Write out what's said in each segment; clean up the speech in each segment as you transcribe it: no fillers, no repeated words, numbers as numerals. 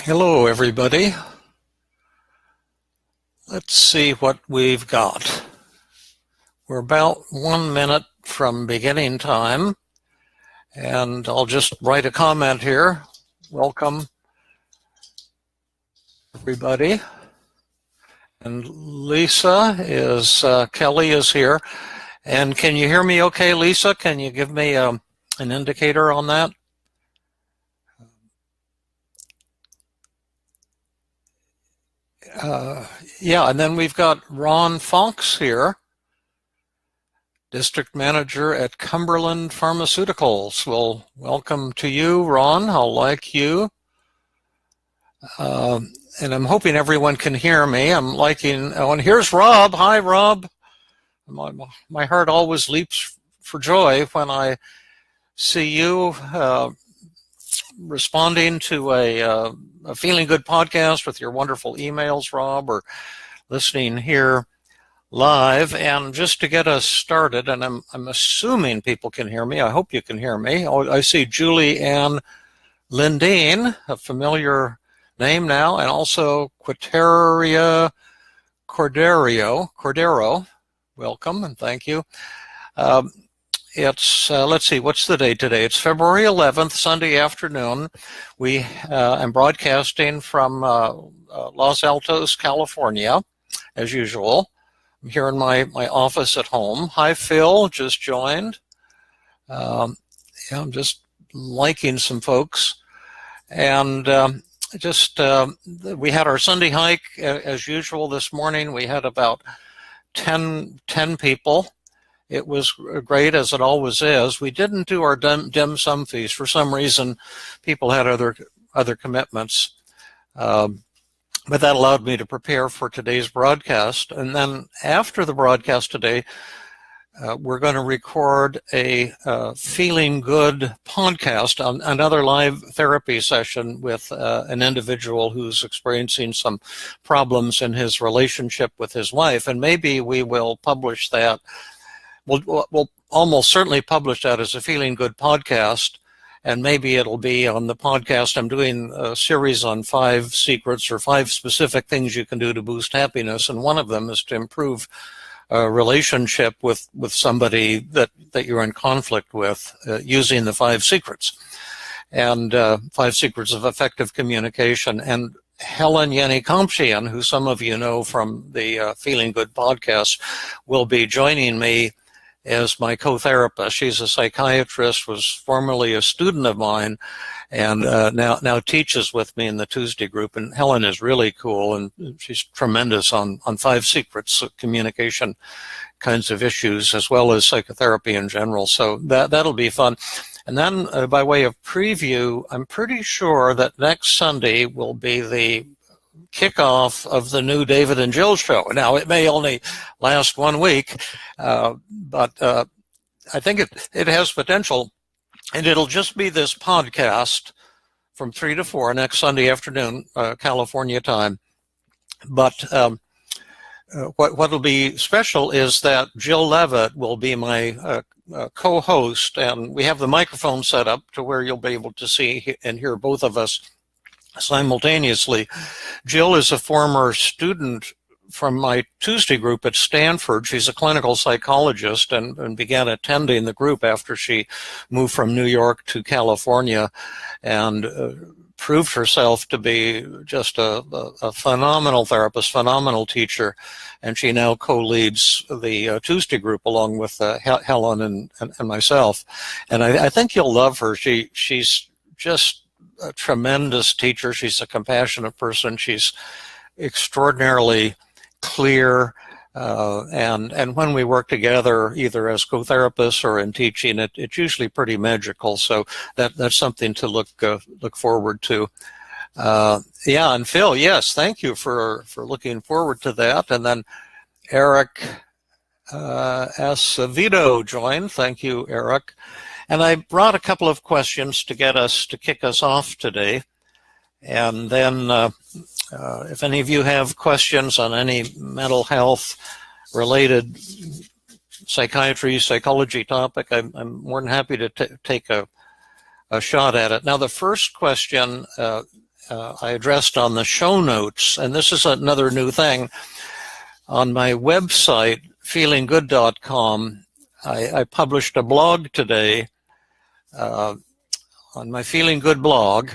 Hello, everybody. Let's see what we've got. We're about 1 minute from beginning time, and I'll just write a comment here. Welcome, everybody. And Lisa is, Kelly is here. And can you hear me okay, Lisa? Can you give me an indicator on that? Yeah, and then we've got Ron Fonks here, District Manager at Cumberland Pharmaceuticals. Well, welcome to you, Ron. How like you? And I'm hoping everyone can hear me. I'm liking, oh, and here's Rob. Hi, Rob. My heart always leaps for joy when I see you responding to a Feeling Good podcast with your wonderful emails, Rob, or listening here live. And just to get us started, and I'm assuming people can hear me. I hope you can hear me. Oh, I see Julie Ann Lindeen, a familiar name now, and also Quiteria Cordero. Welcome and thank you. It's, let's see, what's the date today? It's February 11th, Sunday afternoon. I'm broadcasting from Los Altos, California, as usual. I'm here in my office at home. Hi, Phil, just joined. Yeah, I'm just liking some folks. And we had our Sunday hike as usual this morning. We had about 10 people. It was great, as it always is. We didn't do our dim sum feast. For some reason, people had other commitments. But that allowed me to prepare for today's broadcast. And then after the broadcast today, we're going to record a Feeling Good podcast, another live therapy session with an individual who's experiencing some problems in his relationship with his wife. And maybe we will publish that. We'll almost certainly publish that as a Feeling Good podcast, and maybe it'll be on the podcast. I'm doing a series on 5 secrets or 5 specific things you can do to boost happiness, and one of them is to improve a relationship with somebody that you're in conflict with using the 5 secrets, and 5 secrets of effective communication. And Helen Yenny-Kompshian, who some of you know from the Feeling Good podcast, will be joining me as my co-therapist. She's a psychiatrist, was formerly a student of mine, and now teaches with me in the Tuesday group. And Helen is really cool, and she's tremendous on 5 secrets of communication kinds of issues, as well as psychotherapy in general. So that'll be fun. And then by way of preview, I'm pretty sure that next Sunday will be the kickoff of the new David and Jill show. Now, it may only last 1 week, but I think it has potential, and it'll just be this podcast from 3 to 4 next Sunday afternoon, California time. But what'll be special is that Jill Levitt will be my co-host, and we have the microphone set up to where you'll be able to see and hear both of us simultaneously. Jill is a former student from my Tuesday group at Stanford. She's a clinical psychologist and began attending the group after she moved from New York to California, and proved herself to be just a phenomenal therapist, phenomenal teacher. And she now co-leads the Tuesday group along with Helen and myself. And I think you'll love her. She's just a tremendous teacher. She's a compassionate person. She's extraordinarily clear, and when we work together, either as co-therapists or in teaching, it's usually pretty magical. So that's something to look forward to. Yeah, and Phil, yes, thank you for looking forward to that. And then Eric Acevedo joined. Thank you, Eric. And I brought a couple of questions to kick us off today. And then if any of you have questions on any mental health related psychiatry, psychology topic, I'm more than happy to take a shot at it. Now, the first question I addressed on the show notes, and this is another new thing. On my website, feelinggood.com, I published a blog today on my Feeling Good blog,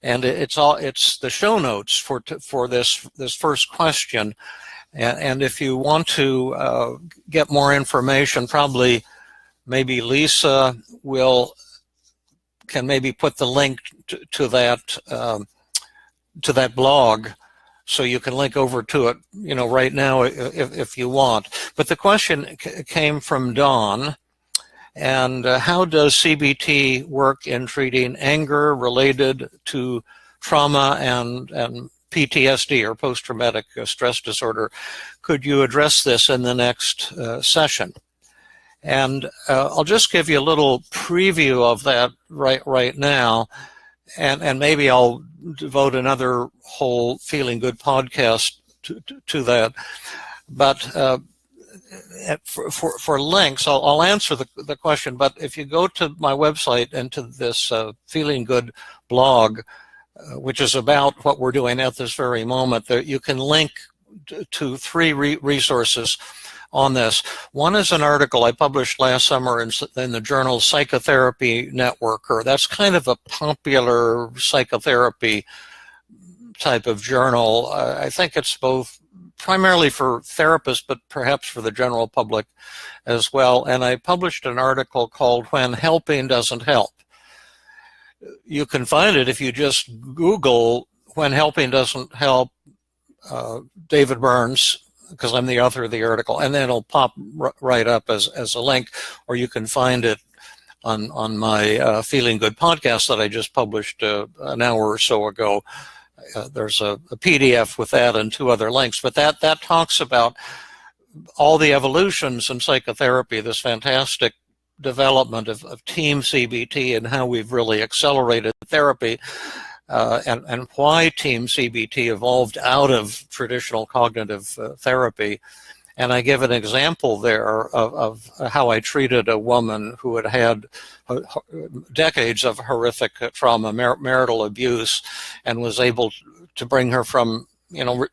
and it's the show notes for this first question. And if you want to get more information, probably maybe Lisa can maybe put the link to that blog, so you can link over to it, right now if you want. But the question came from Don, and how does CBT work in treating anger related to trauma and PTSD, or post-traumatic stress disorder? Could you address this in the next session? And I'll just give you a little preview of that right now, and maybe I'll devote another whole Feeling Good podcast to that. But for links, I'll answer the question. But if you go to my website and to this Feeling Good blog, which is about what we're doing at this very moment, you can link to three resources on this. One is an article I published last summer in the journal Psychotherapy Networker. That's kind of a popular psychotherapy type of journal. I think it's both primarily for therapists, but perhaps for the general public as well. And I published an article called When Helping Doesn't Help. You can find it if you just Google When Helping Doesn't Help, David Burns, because I'm the author of the article, and then it'll pop right up as a link, or you can find it on my Feeling Good podcast that I just published an hour or so ago. There's a PDF with that and two other links, but that talks about all the evolutions in psychotherapy, this fantastic development of team CBT and how we've really accelerated therapy, and why team CBT evolved out of traditional cognitive therapy. And I give an example there of how I treated a woman who had decades of horrific trauma, marital abuse, and was able to bring her from,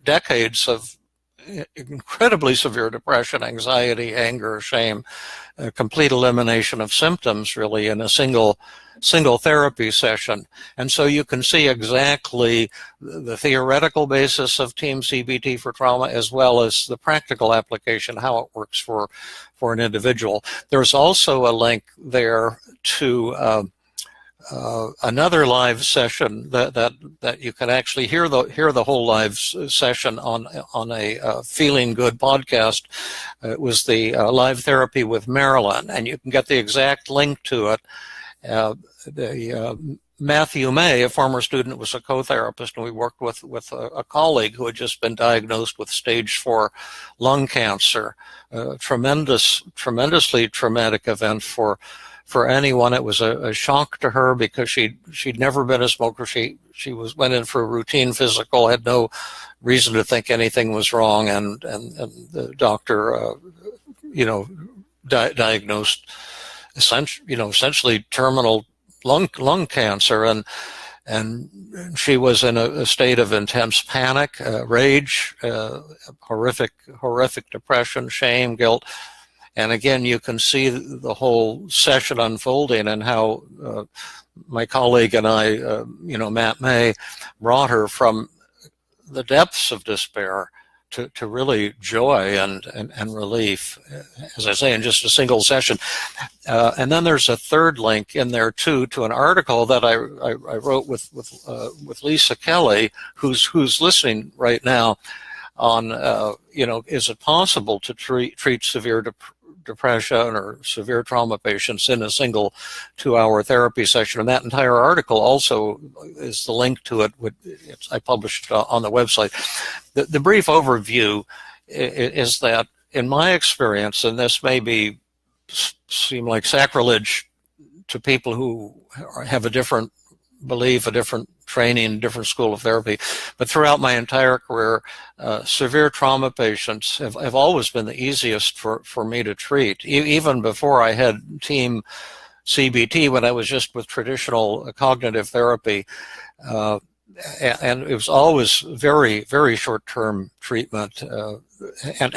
decades of incredibly severe depression, anxiety, anger, shame, complete elimination of symptoms, really, in a single therapy session. And so you can see exactly the theoretical basis of team CBT for trauma, as well as the practical application, how it works for an individual. There's also a link there to another live session that you can actually hear the whole live session on a Feeling Good podcast. It was the live therapy with Marilyn, and you can get the exact link to it. Matthew May, a former student, was a co-therapist, and we worked with a colleague who had just been diagnosed with stage 4 lung cancer. Tremendously traumatic event for anyone. It was a shock to her because she'd never been a smoker. She went in for a routine physical, had no reason to think anything was wrong, and the doctor, diagnosed essentially terminal lung cancer, and she was in a state of intense panic, rage, horrific depression, shame, guilt. And again, you can see the whole session unfolding and how my colleague and I, Matt May, brought her from the depths of despair to really joy and relief, as I say, in just a single session. And then there's a third link in there too to an article that I wrote with Lisa Kelly, who's listening right now, on is it possible to treat severe depression or severe trauma patients in a single 2-hour therapy session? And that entire article also is the link to it. I published on the website. The brief overview is that, in my experience, and this may seem like sacrilege to people who have a different belief, a different training, a different school of therapy, but throughout my entire career, severe trauma patients have always been the easiest for me to treat. Even before I had team CBT, when I was just with traditional cognitive therapy, and it was always very, very short-term treatment. And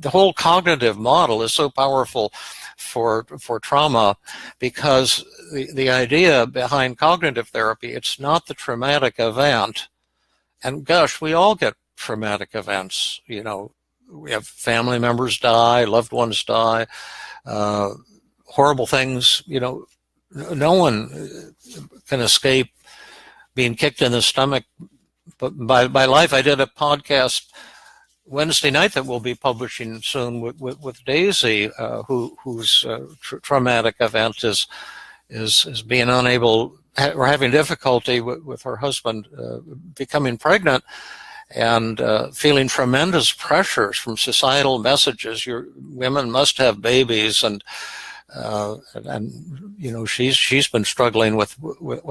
the whole cognitive model is so powerful for trauma, because the idea behind cognitive therapy, it's not the traumatic event. And gosh, we all get traumatic events. You know, we have family members die, loved ones die, horrible things. You know, no one can escape being kicked in the stomach by life. I did a podcast Wednesday night that we'll be publishing soon with Daisy, whose traumatic event is being unable, or having difficulty with her husband becoming pregnant, and feeling tremendous pressures from societal messages. Your women must have babies, and you know, she's been struggling with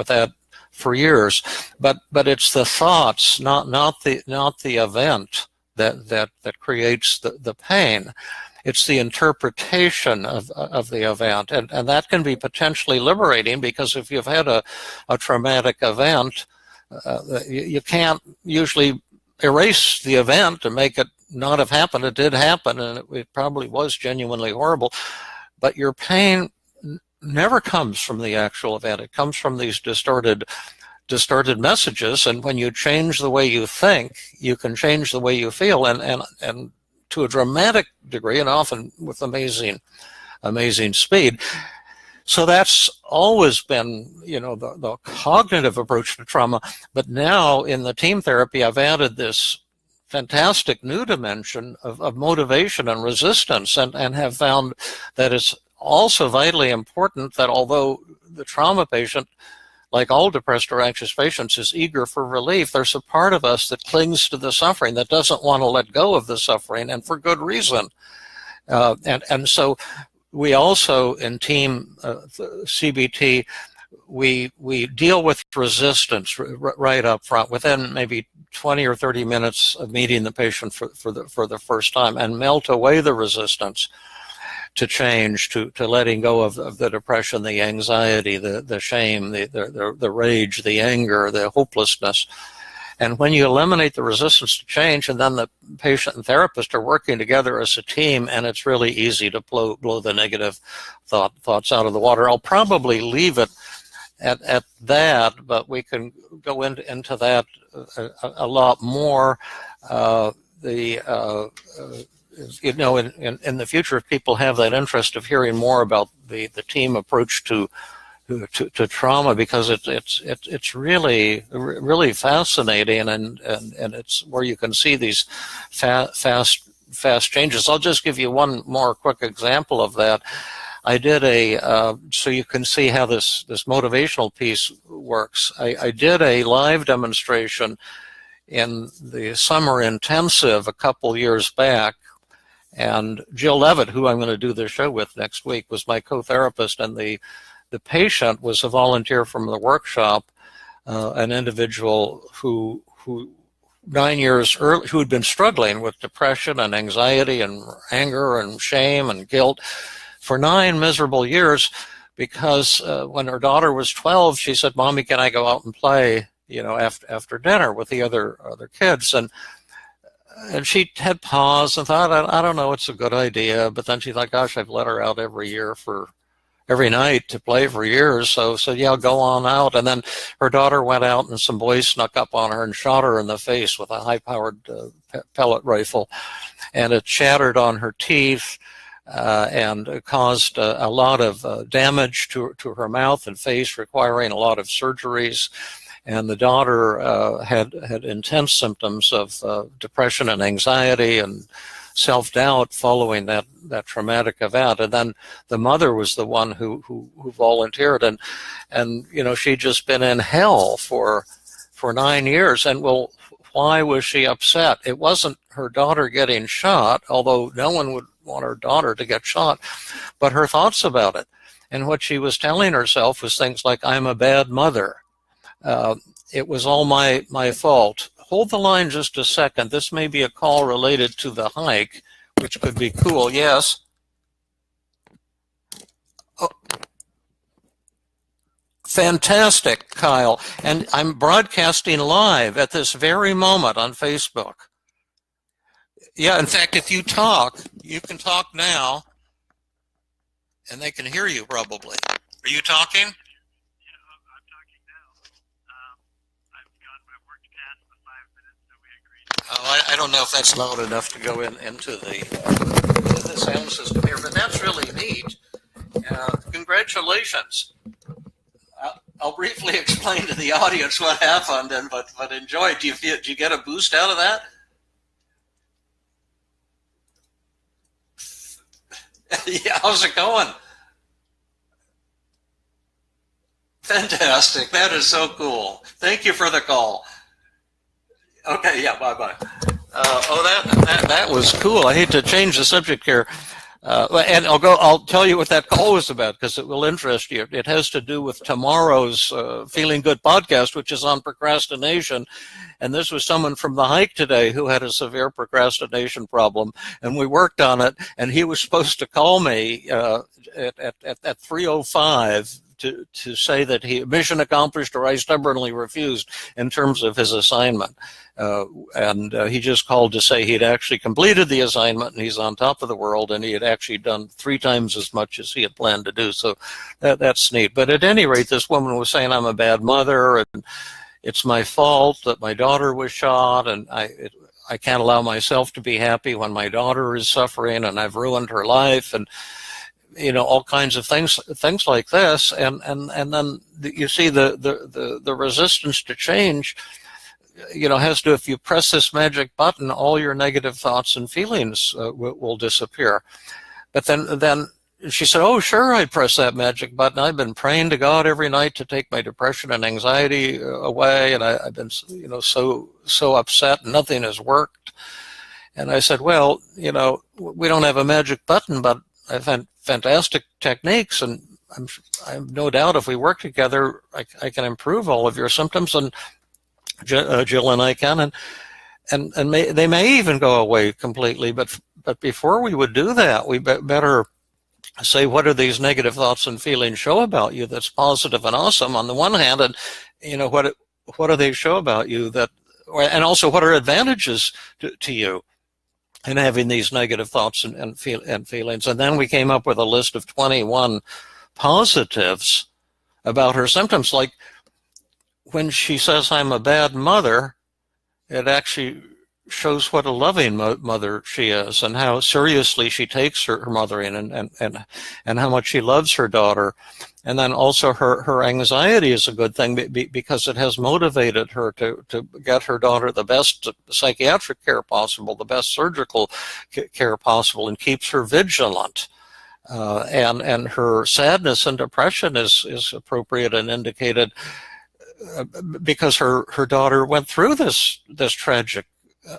that for years. But it's the thoughts, not the event that creates the pain. It's the interpretation of the event, and that can be potentially liberating, because if you've had a traumatic event, you can't usually erase the event and make it not have happened. It did happen, and it probably was genuinely horrible, but your pain never comes from the actual event. It comes from these distorted messages, and when you change the way you think, you can change the way you feel, and to a dramatic degree, and often with amazing speed. So that's always been, you know, the cognitive approach to trauma. But now in the team therapy, I've added this fantastic new dimension of motivation and resistance, and have found that it's also vitally important that although the trauma patient, like all depressed or anxious patients, is eager for relief, there's a part of us that clings to the suffering, that doesn't want to let go of the suffering, and for good reason. And so we also, in team CBT, we deal with resistance right up front, within maybe 20 or 30 minutes of meeting the patient for the first time, and melt away the resistance to change, to letting go of the depression, the anxiety, the shame, the rage, the anger, the hopelessness. And when you eliminate the resistance to change, and then the patient and therapist are working together as a team, and it's really easy to blow the negative thoughts out of the water. I'll probably leave it at that, but we can go into that a lot more. You know, in the future, if people have that interest of hearing more about the team approach to trauma, because it's really fascinating, and it's where you can see these fast changes. I'll just give you one more quick example of that. I did so you can see how this motivational piece works. I did a live demonstration in the summer intensive a couple years back, and Jill Levitt, who I'm going to do this show with next week, was my co-therapist, and the patient was a volunteer from the workshop, an individual who 9 years early, who had been struggling with depression and anxiety and anger and shame and guilt for 9 miserable years, because when her daughter was 12, she said, "Mommy, can I go out and play, you know, after dinner with the other kids?" And she had paused and thought, I don't know, it's a good idea. But then she thought, gosh, I've let her out every night to play for years. So yeah, go on out. And then her daughter went out, and some boys snuck up on her and shot her in the face with a high-powered pellet rifle. And it shattered on her teeth and caused a lot of damage to her mouth and face, requiring a lot of surgeries. And the daughter had intense symptoms of depression and anxiety and self-doubt following that traumatic event. And then the mother was the one who volunteered, and you know, she'd just been in hell for 9 years. And well, why was she upset? It wasn't her daughter getting shot, although no one would want her daughter to get shot, but her thoughts about it. And what she was telling herself was things like, "I'm a bad mother. It was all my fault." Hold the line just a second. This may be a call related to the hike, which could be cool. Yes. Oh. Fantastic, Kyle. And I'm broadcasting live at this very moment on Facebook. Yeah, in fact, if you talk, you can talk now, and they can hear you probably. Are you talking? Yeah, I'm talking now. I've got my work past the 5 minutes that we agreed. Oh, I don't know if that's loud enough to go into the sound system here, but that's really neat. Congratulations. I'll briefly explain to the audience what happened, but enjoy. Do you get a boost out of that? Yeah, how's it going? Fantastic. That is so cool. Thank you for the call. Okay, yeah, bye-bye. That was cool. I hate to change the subject here. And I'll tell you what that call was about because it will interest you. It has to do with tomorrow's Feeling Good podcast, which is on procrastination. And this was someone from the hike today who had a severe procrastination problem, and we worked on it. And he was supposed to call me at 3:05 to say that mission accomplished or I stubbornly refused in terms of his assignment. And he just called to say he'd actually completed the assignment and he's on top of the world, and he had actually done 3 times as much as he had planned to do. So that's neat. But at any rate, this woman was saying I'm a bad mother and it's my fault that my daughter was shot, and I can't allow myself to be happy when my daughter is suffering, and I've ruined her life, and all kinds of things like this, and then you see the resistance to change, has to, if you press this magic button, all your negative thoughts and feelings will disappear. But then she said, "Oh, sure, I'd press that magic button. I've been praying to God every night to take my depression and anxiety away, and I've been, so upset, and nothing has worked." And I said, "Well, we don't have a magic button, but I've had fantastic techniques, and I have no doubt if we work together, I can improve all of your symptoms, and Jill and I can, and they may even go away completely. But before we would do that, we better say, what do these negative thoughts and feelings show about you that's positive and awesome on the one hand, and what do they show about you and also what are advantages to you in having these negative thoughts and feelings." And then we came up with a list of 21 positives about her symptoms. Like when she says, "I'm a bad mother," it actually shows what a loving mother she is, and how seriously she takes her mothering, and how much she loves her daughter. And then also her anxiety is a good thing because it has motivated her to get her daughter the best psychiatric care possible, the best surgical care possible, and keeps her vigilant. And her sadness and depression is appropriate and indicated because her daughter went through this tragic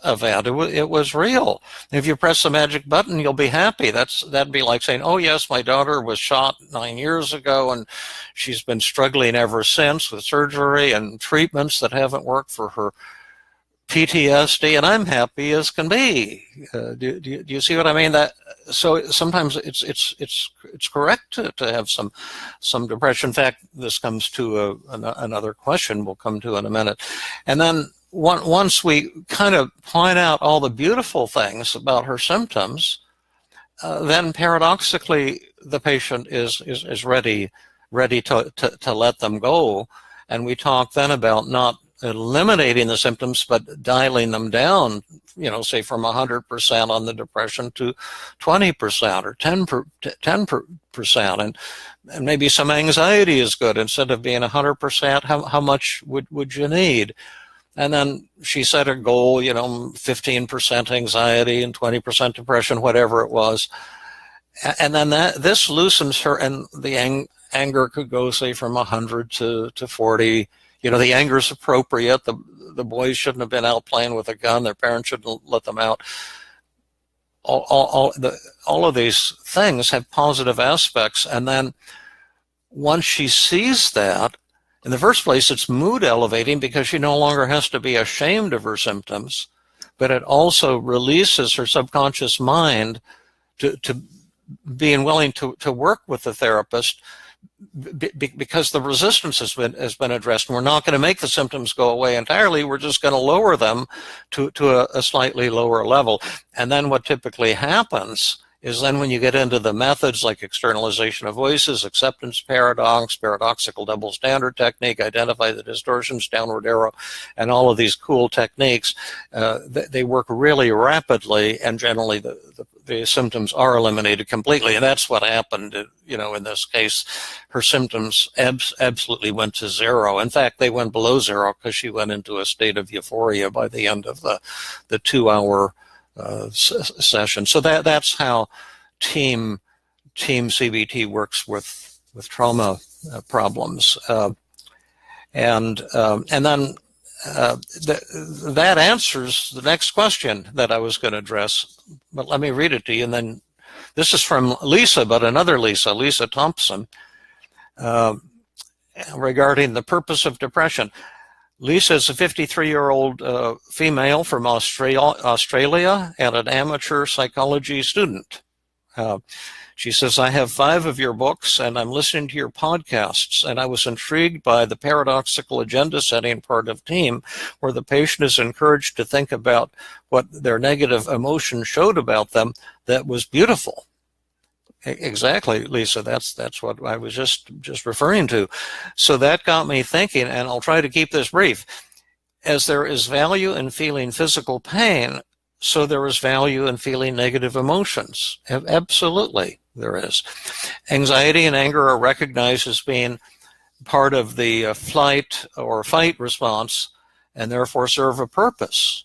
event. It was real. If you press the magic button, you'll be happy. That'd be like saying, "Oh yes, my daughter was shot 9 years ago, and she's been struggling ever since with surgery and treatments that haven't worked for her PTSD, and I'm happy as can be." Do you see what I mean? So sometimes it's correct to have some depression. In fact, this comes to another question we'll come to in a minute, and then once we kind of point out all the beautiful things about her symptoms, then paradoxically the patient is ready to let them go, and we talk then about not eliminating the symptoms but dialing them down, say from 100% on the depression to 20% or 10%, and maybe some anxiety is good. Instead of being 100%, how much would you need? And then she set a goal, 15% anxiety and 20% depression, whatever it was. And then this loosens her, and the anger could go, say, from 100 to 40. The anger is appropriate. The boys shouldn't have been out playing with a gun. Their parents shouldn't let them out. All of these things have positive aspects. And then once she sees that, in the first place, it's mood elevating because she no longer has to be ashamed of her symptoms, but it also releases her subconscious mind to being willing to work with the therapist, because the resistance has been addressed, and we're not going to make the symptoms go away entirely. We're just going to lower them to a slightly lower level. And then what typically happens is then when you get into the methods like externalization of voices, acceptance paradox, paradoxical double standard technique, identify the distortions, downward arrow, and all of these cool techniques, they work really rapidly, and generally the symptoms are eliminated completely. And that's what happened, in this case. Her symptoms absolutely went to zero. In fact, they went below zero because she went into a state of euphoria by the end of the 2-hour session. So that's how team CBT works with trauma problems, and then that answers the next question that I was going to address. But let me read it to you, and then this is from Lisa, but another Lisa Thompson, regarding the purpose of depression. Lisa is a 53-year-old female from Australia and an amateur psychology student. She says, I have 5 of your books and I'm listening to your podcasts, and I was intrigued by the paradoxical agenda setting part of TEAM, where the patient is encouraged to think about what their negative emotion showed about them that was beautiful. Exactly, Lisa. That's what I was just referring to. So that got me thinking, and I'll try to keep this brief. As there is value in feeling physical pain, so there is value in feeling negative emotions. Absolutely, there is. Anxiety and anger are recognized as being part of the flight or fight response, and therefore serve a purpose.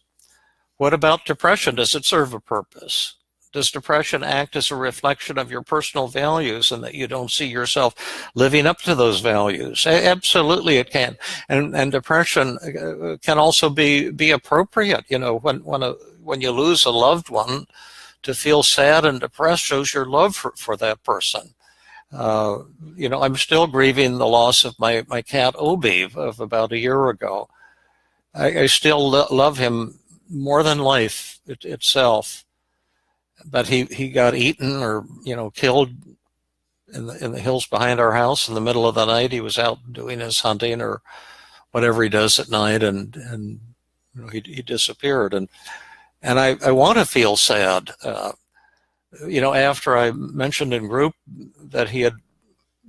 What about depression? Does it serve a purpose? Does depression act as a reflection of your personal values and that you don't see yourself living up to those values? Absolutely it can. And depression can also be appropriate. When you lose a loved one, to feel sad and depressed shows your love for that person. I'm still grieving the loss of my cat Obi of about a year ago. I still love him more than life itself. But he got eaten or killed in the hills behind our house in the middle of the night. He was out doing his hunting or whatever he does at night, and he disappeared. And I want to feel sad. After I mentioned in group that he had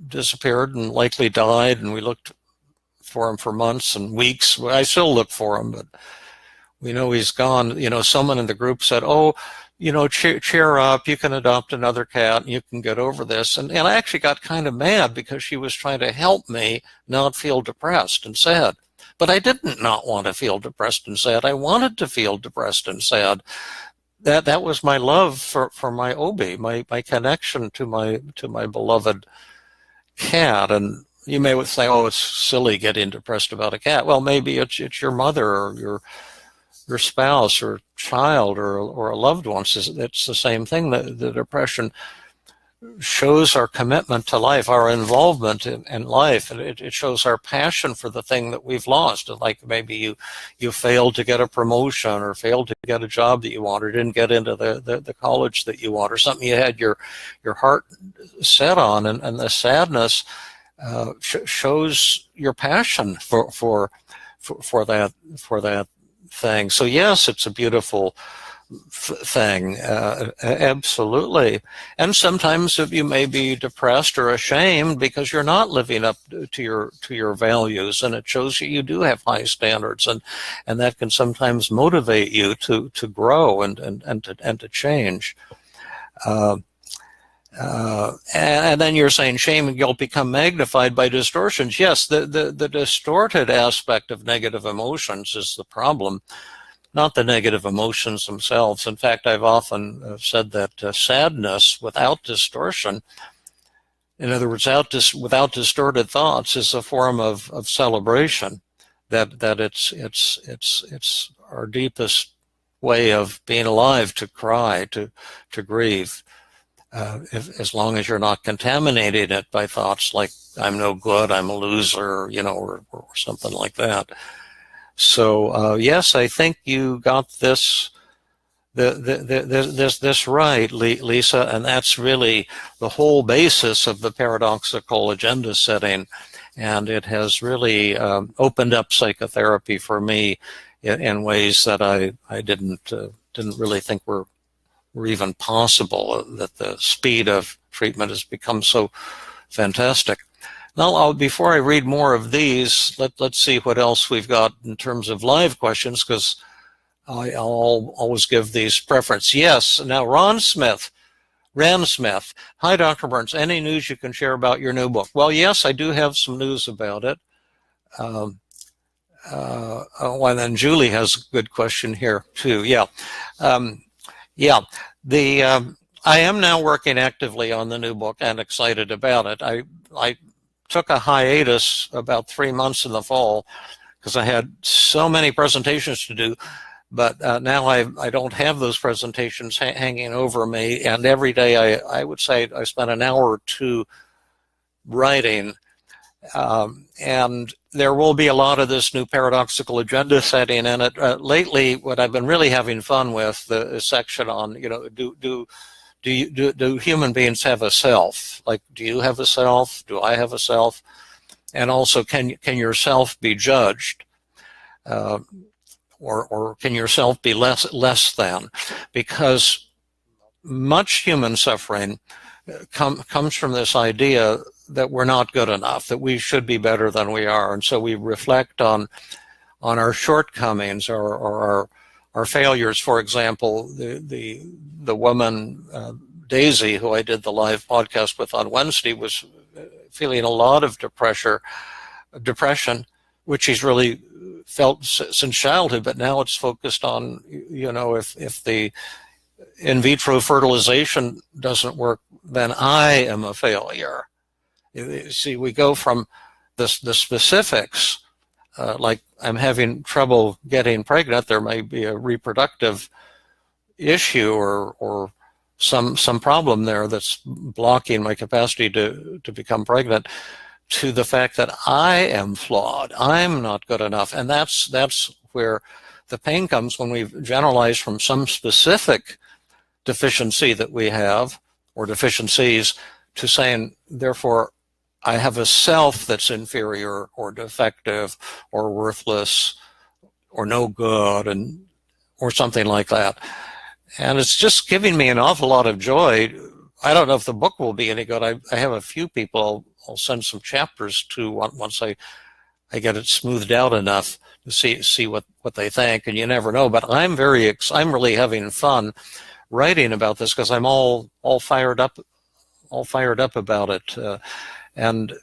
disappeared and likely died, and we looked for him for months and weeks. I still look for him, but we know he's gone. Someone in the group said, "Oh, cheer up, you can adopt another cat and you can get over this." And I actually got kind of mad because she was trying to help me not feel depressed and sad. But I didn't not want to feel depressed and sad. I wanted to feel depressed and sad. That was my love for my Obi, my connection to my beloved cat. And you may say, oh, it's silly getting depressed about a cat. Well, maybe it's your mother or your spouse or child or a loved one. It's the same thing. The depression shows our commitment to life, our involvement in life, and it shows our passion for the thing that we've lost. Like maybe you failed to get a promotion or failed to get a job that you want, or didn't get into the college that you want, or something you had your heart set on, and the sadness shows your passion for that thing. So yes, it's a beautiful thing, absolutely. And sometimes you may be depressed or ashamed because you're not living up to your values, and it shows you do have high standards, and that can sometimes motivate you to grow and to change. And then you're saying shame and guilt become magnified by distortions. Yes, the distorted aspect of negative emotions is the problem, not the negative emotions themselves. In fact, I've often said that sadness without distortion, in other words, without distorted thoughts, is a form of celebration. That it's our deepest way of being alive, to cry, to grieve. As long as you're not contaminating it by thoughts like I'm no good, I'm a loser, or something like that. So yes, I think you got this this right, Lisa, and that's really the whole basis of the paradoxical agenda setting, and it has really opened up psychotherapy for me in ways that I didn't really think were even possible. That the speed of treatment has become so fantastic. Now, before I read more of these, let's see what else we've got in terms of live questions, because I'll always give these preference. Yes, now Ran Smith. Hi, Dr. Burns. Any news you can share about your new book? Well, yes, I do have some news about it. And then Julie has a good question here, too. Yeah. I am now working actively on the new book and excited about it. I took a hiatus about 3 months in the fall because I had so many presentations to do. But now I don't have those presentations hanging over me, and every day I would say I spend an hour or two writing, and there will be a lot of this new paradoxical agenda setting in it. Lately, what I've been really having fun with the section on, do human beings have a self? Like, do you have a self? Do I have a self? And also, can your self be judged? Or can yourself be less than? Because much human suffering comes from this idea that we're not good enough, that we should be better than we are, and so we reflect on our shortcomings or our failures. For example, the woman Daisy, who I did the live podcast with on Wednesday, was feeling a lot of depression, which she's really felt since childhood, but now it's focused on, if the in vitro fertilization doesn't work, then I am a failure. See, we go from the specifics, like I'm having trouble getting pregnant, there may be a reproductive issue or some problem there that's blocking my capacity to become pregnant, to the fact that I am flawed, I'm not good enough. And that's where the pain comes, when we generalize from some specific deficiency that we have, or deficiencies, to saying, therefore, I have a self that's inferior or defective or worthless or no good, or something like that. And it's just giving me an awful lot of joy. I don't know if the book will be any good. I have a few people I'll send some chapters to once I get it smoothed out enough to see what they think, and you never know. But I'm really having fun writing about this, because I'm all fired up about it. And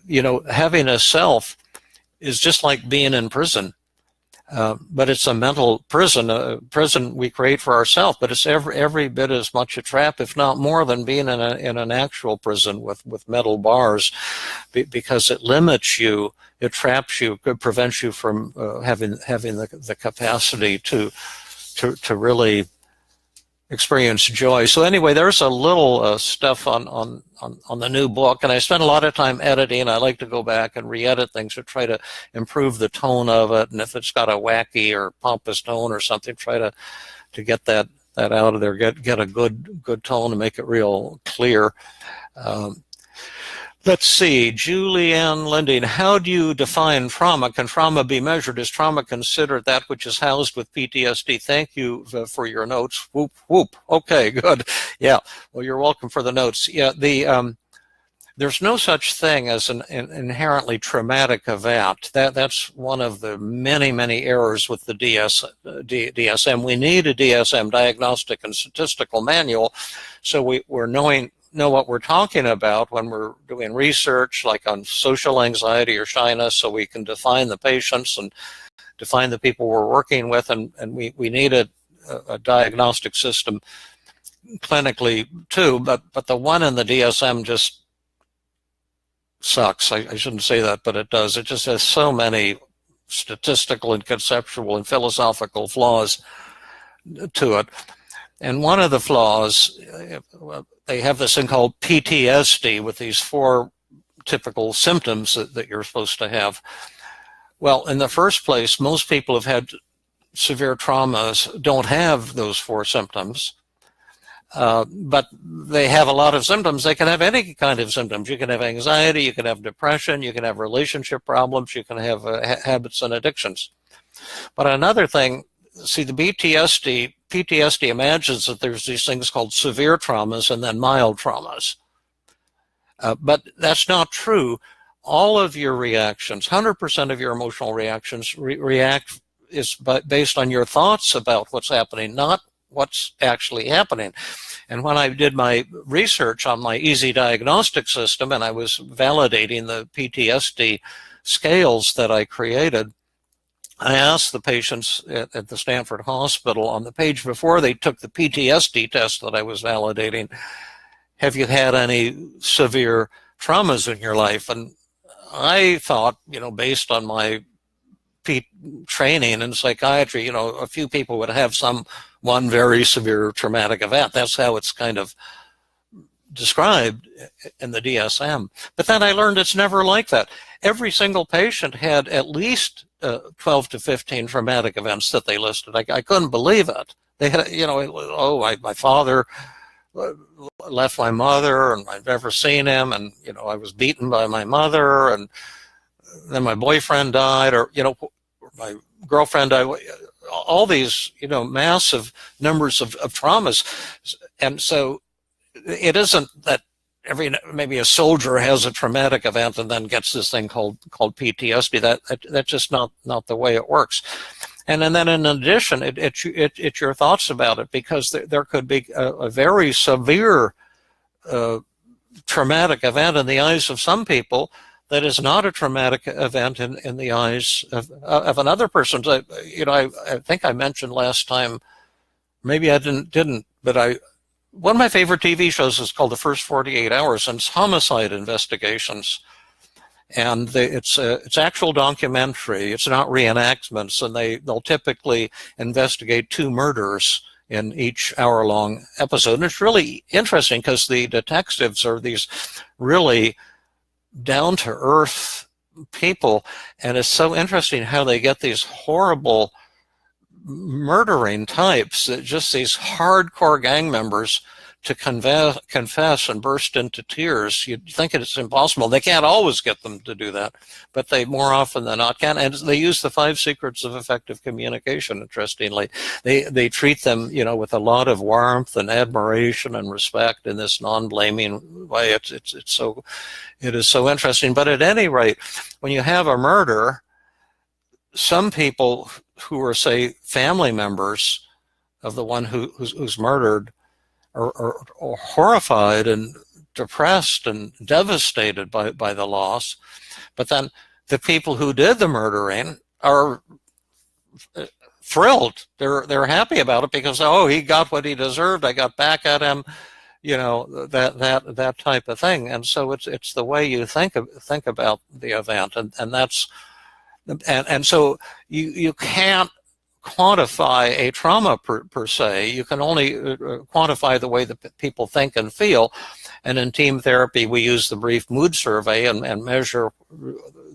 having a self is just like being in prison. But it's a mental prison, a prison we create for ourselves, but it's every bit as much a trap, if not more, than being in an actual prison with metal bars, because it limits you, it traps you, it prevents you from having the capacity to really experience joy. So anyway, there's a little stuff on the new book, and I spent a lot of time editing. I like to go back and re-edit things to try to improve the tone of it, and if it's got a wacky or pompous tone or something, try to get that out of there, get a good tone and make it real clear. Let's see, Julianne Lending, how do you define trauma? Can trauma be measured? Is trauma considered that which is housed with PTSD? Thank you for your notes. Whoop, whoop. Okay, good. Yeah, well, you're welcome for the notes. Yeah, there's no such thing as an inherently traumatic event. That's one of the many errors with the DSM. We need a DSM, Diagnostic and Statistical Manual, so we're know what we're talking about when we're doing research, like on social anxiety or shyness, so we can define the patients and define the people we're working with, and we need a diagnostic system clinically too, but the one in the DSM just sucks. I shouldn't say that, but it does. It just has so many statistical and conceptual and philosophical flaws to it. And one of the flaws, they have this thing called PTSD with these 4 typical symptoms that you're supposed to have. Well, in the first place, most people have had severe traumas don't have those 4 symptoms. But they have a lot of symptoms. They can have any kind of symptoms. You can have anxiety, you can have depression, you can have relationship problems, you can have habits and addictions. But another thing, see, the PTSD imagines that there's these things called severe traumas and then mild traumas. But that's not true. All of your reactions, 100% of your emotional reactions react is based on your thoughts about what's happening, not what's actually happening. And when I did my research on my Easy Diagnostic System and I was validating the PTSD scales that I created, I asked the patients at the Stanford Hospital on the page before they took the PTSD test that I was validating, have you had any severe traumas in your life? And I thought, based on my training in psychiatry, a few people would have one very severe traumatic event. That's how it's kind of described in the DSM. But then I learned it's never like that. Every single patient had at least 12 to 15 traumatic events that they listed. I couldn't believe it. They had, my father left my mother and I've never seen him, and I was beaten by my mother, and then my boyfriend died, or my girlfriend died. All these massive numbers of traumas. And so it isn't that maybe a soldier has a traumatic event and then gets this thing called PTSD. That's just not the way it works. And then in addition, it's your thoughts about it, because there could be a very severe traumatic event in the eyes of some people that is not a traumatic event in the eyes of another person. I think I mentioned last time, maybe I didn't, but one of my favorite TV shows is called The First 48 Hours, and it's homicide investigations. And it's actual documentary. It's not reenactments, and they'll typically investigate 2 murders in each hour-long episode. And it's really interesting because the detectives are these really down-to-earth people, and it's so interesting how they get these horrible murdering types, just these hardcore gang members, to confess and burst into tears. You'd think it's impossible. They can't always get them to do that, but they more often than not can. And they use the 5 secrets of effective communication, interestingly. They treat them, with a lot of warmth and admiration and respect in this non-blaming way. It is so interesting. But at any rate, when you have a murder, some people who are, say, family members of the one who's murdered are horrified and depressed and devastated by the loss. But then the people who did the murdering are thrilled. They're happy about it because, he got what he deserved. I got back at him, that type of thing. And so it's the way you think about the event, and that's and so you can't quantify a trauma per se. You can only quantify the way that people think and feel. And in team therapy, we use the brief mood survey and measure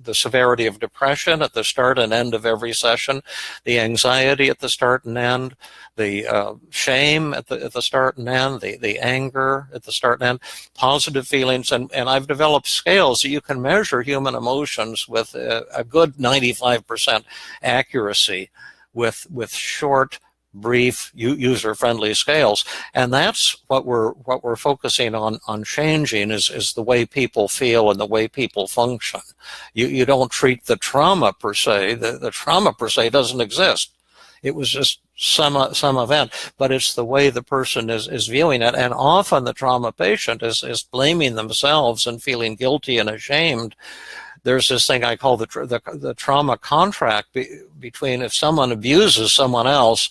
the severity of depression at the start and end of every session, the anxiety at the start and end, the shame at the start and end, the anger at the start and end, positive feelings. And I've developed scales that you can measure human emotions with a good 95% accuracy with short, brief, user-friendly scales. And that's what we're focusing on changing is the way people feel and the way people function. You don't treat the trauma per se. The trauma per se doesn't exist. It was just some event, but it's the way the person is viewing it. And often the trauma patient is blaming themselves and feeling guilty and ashamed. There's this thing I call the trauma contract between, if someone abuses someone else,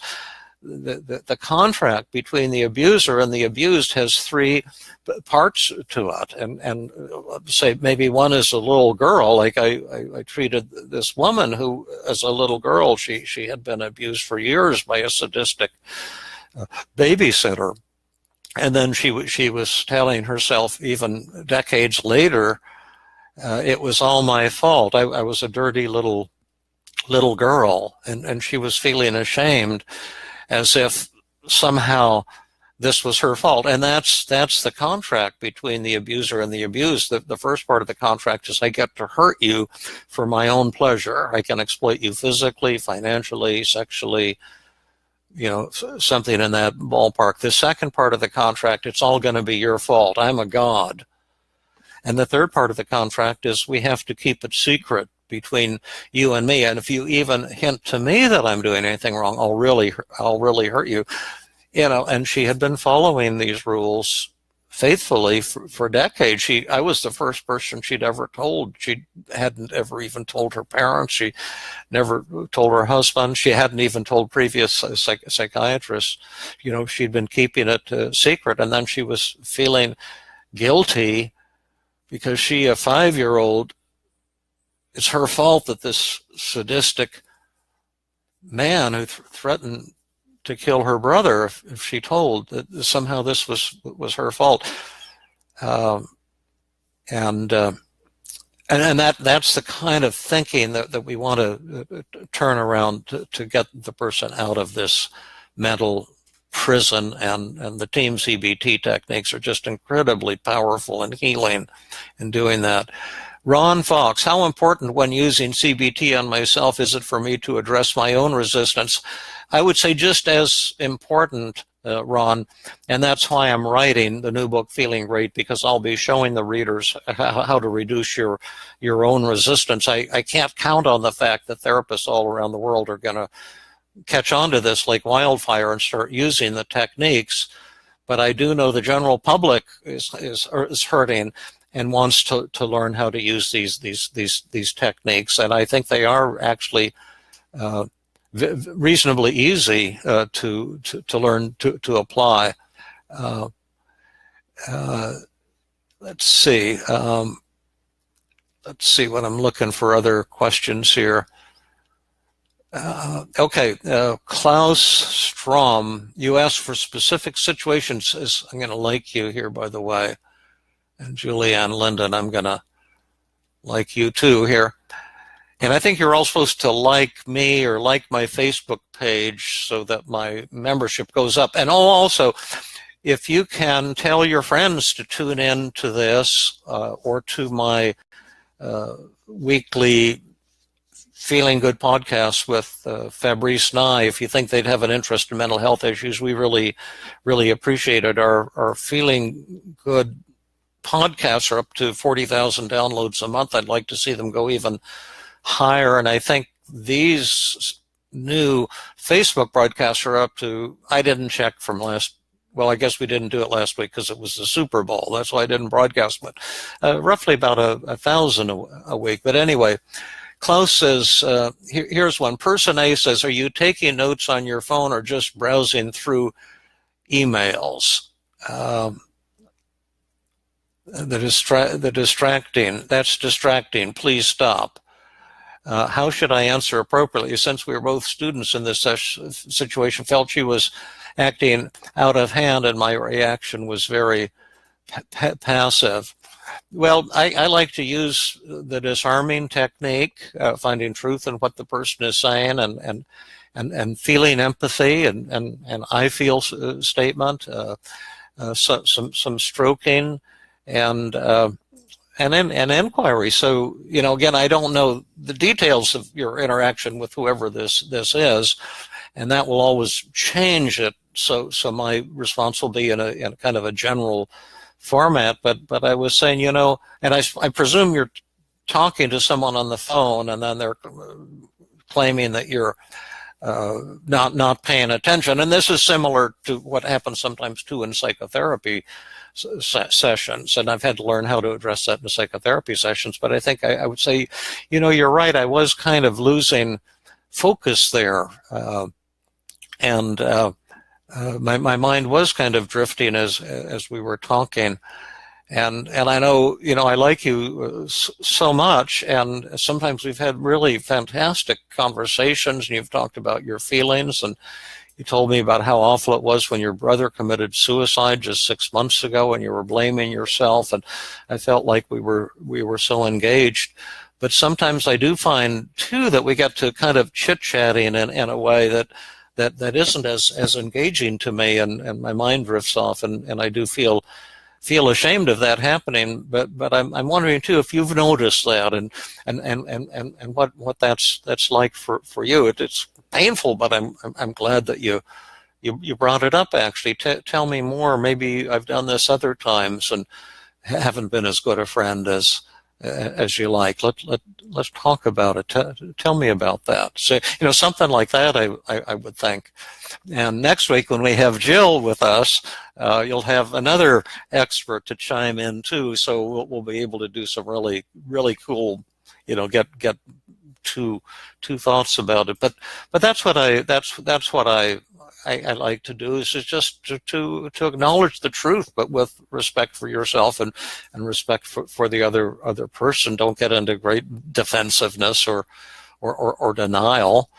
the contract between the abuser and the abused has 3 parts to it. And say maybe one is a little girl, like I treated this woman who, as a little girl, she had been abused for years by a sadistic babysitter. And then she was telling herself, even decades later, it was all my fault. I was a dirty little little girl, and she was feeling ashamed, as if somehow this was her fault. And that's the contract between the abuser and the abused. The first part of the contract is, I get to hurt you for my own pleasure. I can exploit you physically, financially, sexually, something in that ballpark. The second part of the contract, it's all going to be your fault. I'm a god. And the third part of the contract is, we have to keep it secret between you and me. And if you even hint to me that I'm doing anything wrong, I'll really hurt you. And she had been following these rules faithfully for decades. I was the first person she'd ever told. She hadn't ever even told her parents. She never told her husband. She hadn't even told previous psychiatrists. She'd been keeping it secret. And then she was feeling guilty because she, a 5-year-old, it's her fault that this sadistic man who threatened to kill her brother, if she told, that somehow this was her fault. And that's the kind of thinking that we want to turn around to get the person out of this mental prison, and the team CBT techniques are just incredibly powerful and healing in doing that. Ron Fox, how important when using CBT on myself is it for me to address my own resistance? I would say just as important, Ron, and that's why I'm writing the new book, Feeling Great, because I'll be showing the readers how to reduce your own resistance. I can't count on the fact that therapists all around the world are going to catch on to this like wildfire and start using the techniques, but I do know the general public is hurting and wants to learn how to use these techniques, and I think they are actually reasonably easy to learn to apply. Let's see what I'm looking for, other questions here. Okay, Klaus Strom, you asked for specific situations. I'm going to like you here, by the way. And Julianne Linden, I'm going to like you too here. And I think you're all supposed to like me or like my Facebook page so that my membership goes up. And also, if you can tell your friends to tune in to this or to my weekly Feeling Good podcast with Fabrice Nye, if you think they'd have an interest in mental health issues, we really, really appreciate it. Our Feeling Good podcasts are up to 40,000 downloads a month. I'd like to see them go even higher. And I think these new Facebook broadcasts are up to, I didn't check from I guess we didn't do it last week because it was the Super Bowl. That's why I didn't broadcast, but roughly about 1,000 a week. But anyway, Klaus says, here's one. Person A says, are you taking notes on your phone or just browsing through emails? That's distracting. Please stop. How should I answer appropriately? Since we were both students in this situation, felt she was acting out of hand, and my reaction was very passive. Well, I like to use the disarming technique, finding truth in what the person is saying, and feeling empathy, and I feel statement, some stroking, and inquiry. So, again, I don't know the details of your interaction with whoever this is, and that will always change it. So my response will be in a kind of a general format. But I was saying, and I presume you're talking to someone on the phone, and then they're claiming that you're not paying attention. And this is similar to what happens sometimes too in psychotherapy sessions, and I've had to learn how to address that in psychotherapy sessions. But I think I would say, you're right. I was kind of losing focus there, and my mind was kind of drifting as we were talking. And I know, I like you so much, and sometimes we've had really fantastic conversations, and you've talked about your feelings, and you told me about how awful it was when your brother committed suicide just 6 months ago, and you were blaming yourself, and I felt like we were so engaged. but sometimes I do find too that we get to kind of chit-chatting in a way that isn't as engaging to me, and my mind drifts off, and I do feel ashamed of that happening. But I'm wondering too if you've noticed that, and what that's like for you. It's painful, but I'm glad that you brought it up. Actually, tell me more. Maybe I've done this other times and haven't been as good a friend as you like. Let's talk about it. Tell me about that. So, something like that, I would think. And next week when we have Jill with us, you'll have another expert to chime in too. So we'll be able to do some really, really cool, get two thoughts about it. But that's what I like to do, is just to acknowledge the truth, but with respect for yourself and respect for the other person. Don't get into great defensiveness or denial.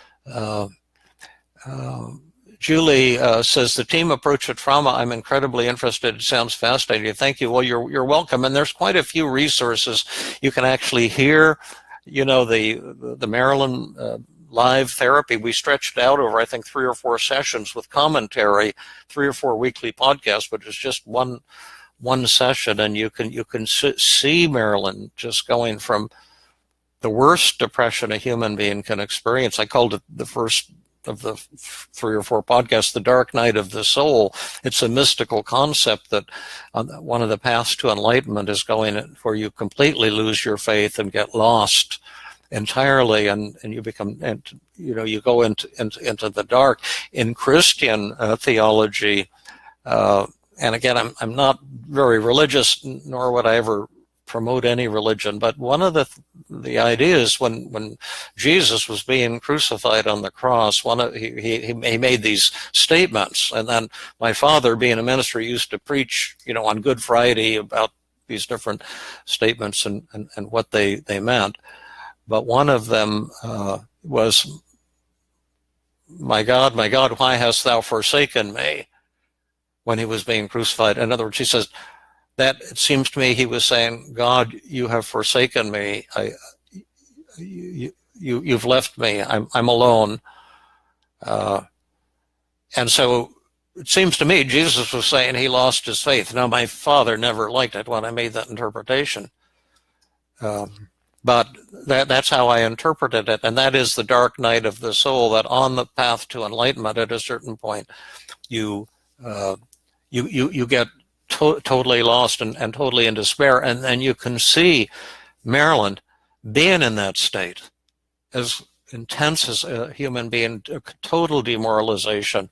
Julie says, the team approach to trauma, I'm incredibly interested. It sounds fascinating. Thank you. Well, you're welcome. And there's quite a few resources. You can actually hear, the Marilyn live therapy. We stretched out over, I think, 3 or 4 sessions with commentary, 3 or 4 weekly podcasts, but it's just one session, and you can see Marilyn just going from the worst depression a human being can experience. I called it, the first of the 3 or 4 podcasts, the dark night of the soul. It's a mystical concept that one of the paths to enlightenment is going where you completely lose your faith and get lost entirely, and you become, and you go into the dark. In Christian theology, and again, I'm not very religious, nor would I ever promote any religion, but one of the ideas when Jesus was being crucified on the cross, he made these statements, and then my father, being a minister, used to preach on Good Friday about these different statements and what they meant. But one of them was, my God, why hast thou forsaken me?" when he was being crucified. In other words, he says, that it seems to me he was saying, God, you have forsaken me. You've left me. I'm alone. And so it seems to me Jesus was saying he lost his faith. Now, my father never liked it when I made that interpretation. But that's how I interpreted it, and that is the dark night of the soul, that on the path to enlightenment at a certain point, you get totally lost and totally in despair, and then you can see Marilyn being in that state, as intense as a human being, total demoralization,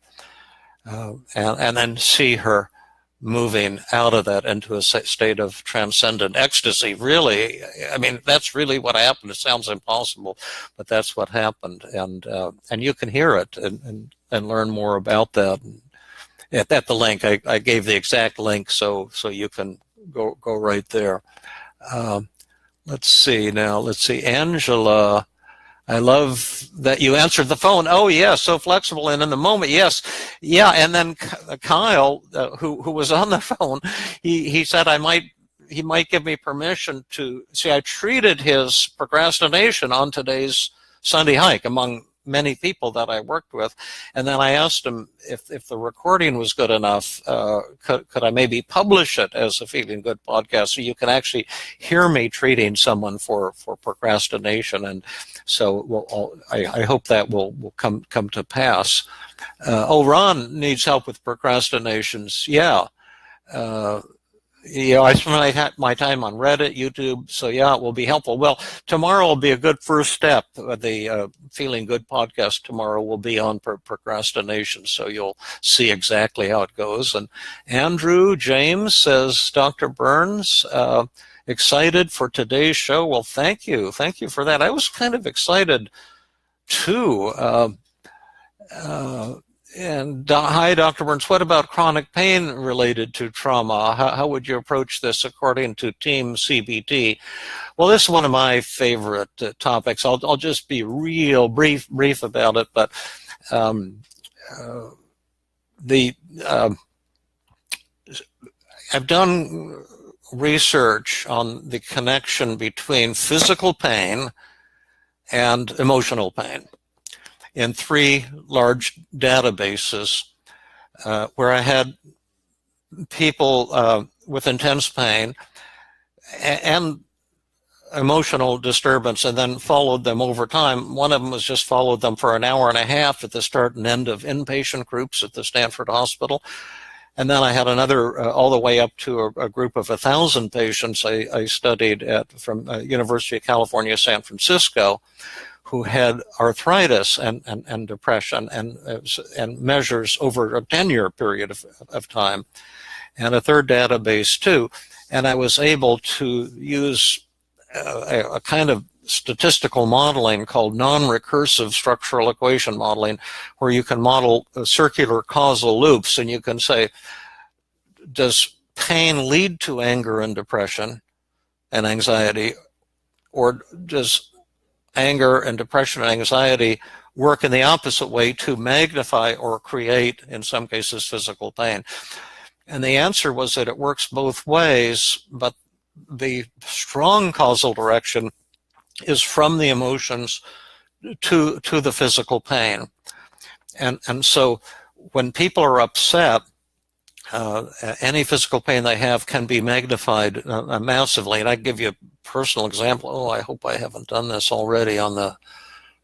and then see her moving out of that into a state of transcendent ecstasy. Really, I mean, that's really what happened. It sounds impossible, but that's what happened, and you can hear it and learn more about that at the link. I gave the exact link, so you can go right there. Let's see, Angela. I love that you answered the phone. Oh, yeah, so flexible and in the moment. Yes, yeah. And then Kyle, who was on the phone, he said he might give me permission to see. I treated his procrastination on today's Sunday hike among many people that I worked with, and then I asked him if the recording was good enough, could I maybe publish it as a Feeling Good podcast so you can actually hear me treating someone for procrastination. And so I hope that will come to pass. Ron needs help with procrastinations. Yeah. I spend my time on Reddit, YouTube, so yeah, it will be helpful. Well, tomorrow will be a good first step. The Feeling Good podcast tomorrow will be on procrastination, so you'll see exactly how it goes. And Andrew James says, Dr. Burns, excited for today's show. Well, thank you for that. I was kind of excited too. And hi, Dr. Burns. What about chronic pain related to trauma? How would you approach this according to Team CBT? Well, this is one of my favorite topics. I'll just be real brief about it. But I've done research on the connection between physical pain and emotional pain in 3 large databases where I had people with intense pain and emotional disturbance, and then followed them over time. One of them was just followed them for an hour and a half at the start and end of inpatient groups at the Stanford Hospital. And then I had another all the way up to a group of 1,000 patients I studied from University of California, San Francisco, who had arthritis and depression and measures over a 10-year period of time, and a third database too. And I was able to use a kind of statistical modeling called non-recursive structural equation modeling, where you can model circular causal loops, and you can say, does pain lead to anger and depression and anxiety, or does anger and depression and anxiety work in the opposite way to magnify or create, in some cases, physical pain? And the answer was that it works both ways, but the strong causal direction is from the emotions to the physical pain. And so when people are upset, any physical pain they have can be magnified massively. And I give you a personal example. Oh, I hope I haven't done this already on the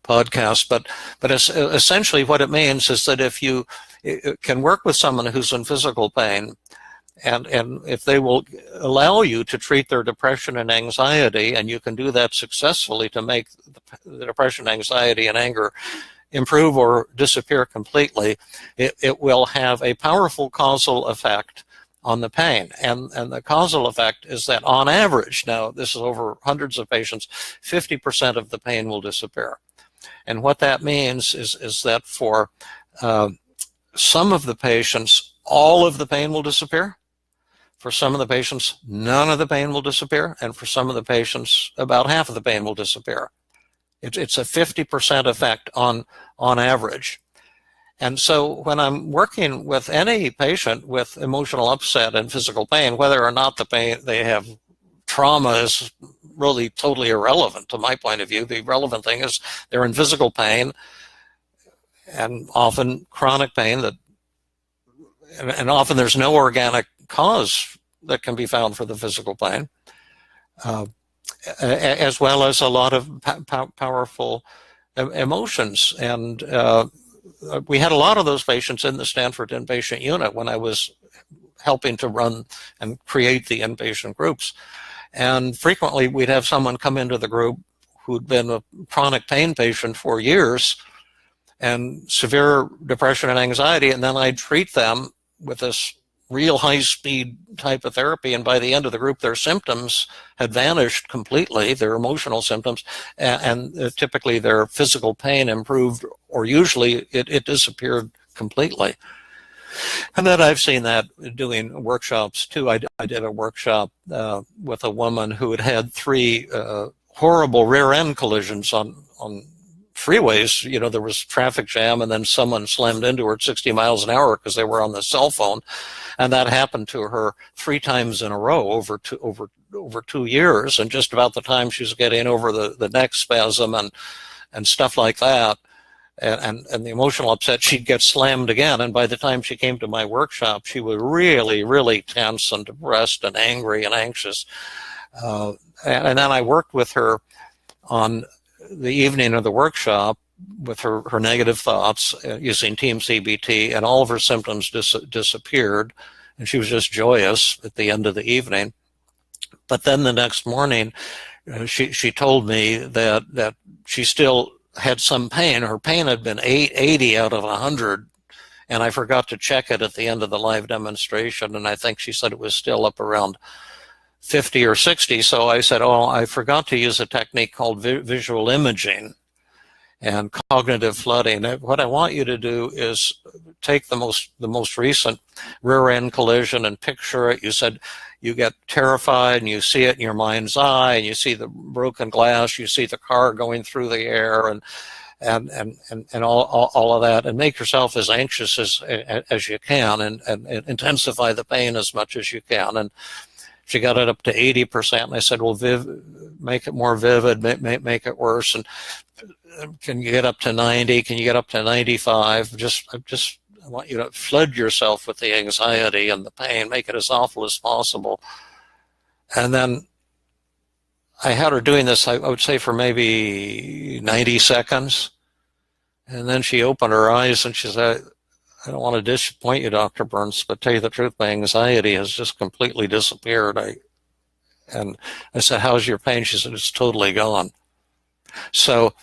podcast. But essentially what it means is that if you can work with someone who's in physical pain, and if they will allow you to treat their depression and anxiety, and you can do that successfully to make the depression, anxiety, and anger improve or disappear completely, it will have a powerful causal effect on the pain. And the causal effect is that on average, now this is over hundreds of patients, 50% of the pain will disappear. And what that means is that for some of the patients, all of the pain will disappear. For some of the patients, none of the pain will disappear. And for some of the patients, about half of the pain will disappear. It's a 50% effect on average. And so when I'm working with any patient with emotional upset and physical pain, whether or not the pain they have trauma is really totally irrelevant to my point of view. The relevant thing is they're in physical pain, and often chronic pain, and often there's no organic cause that can be found for the physical pain, as well as a lot of powerful emotions. And we had a lot of those patients in the Stanford inpatient unit when I was helping to run and create the inpatient groups. And frequently we'd have someone come into the group who'd been a chronic pain patient for years and severe depression and anxiety, and then I'd treat them with this real high-speed type of therapy, and by the end of the group their symptoms had vanished completely, their emotional symptoms, and typically their physical pain improved, or usually it disappeared completely. And then I've seen that doing workshops too. I did a workshop with a woman who had had 3 horrible rear-end collisions on freeways. You know, there was traffic jam, and then someone slammed into her at 60 miles an hour because they were on the cell phone, and that happened to her 3 times in a row over 2 years. And just about the time she was getting over the neck spasm and stuff like that, and the emotional upset, she'd get slammed again. And by the time she came to my workshop, she was really, really tense and depressed and angry and anxious. And then I worked with her on the evening of the workshop with her negative thoughts using Team CBT, and all of her symptoms disappeared, and she was just joyous at the end of the evening. But then the next morning, she told me that she still had some pain. Her pain had been 80 out of 100, and I forgot to check it at the end of the live demonstration, and I think she said it was still up around 50 or 60. So I said, oh, I forgot to use a technique called visual imaging and cognitive flooding. What I want you to do is take the most recent rear-end collision and picture it. You said you get terrified and you see it in your mind's eye, and you see the broken glass, you see the car going through the air, and all of that, and make yourself as anxious as you can, and intensify the pain as much as you can. And She got it up to 80%, and I said, well, make it more vivid, make it worse, and can you get up to 90? Can you get up to 95? I want you to flood yourself with the anxiety and the pain, make it as awful as possible. And then I had her doing this, I would say, for maybe 90 seconds. And then she opened her eyes and she said, I don't want to disappoint you, Dr. Burns, but tell you the truth, my anxiety has just completely disappeared. And I said, how's your pain? She said, it's totally gone. So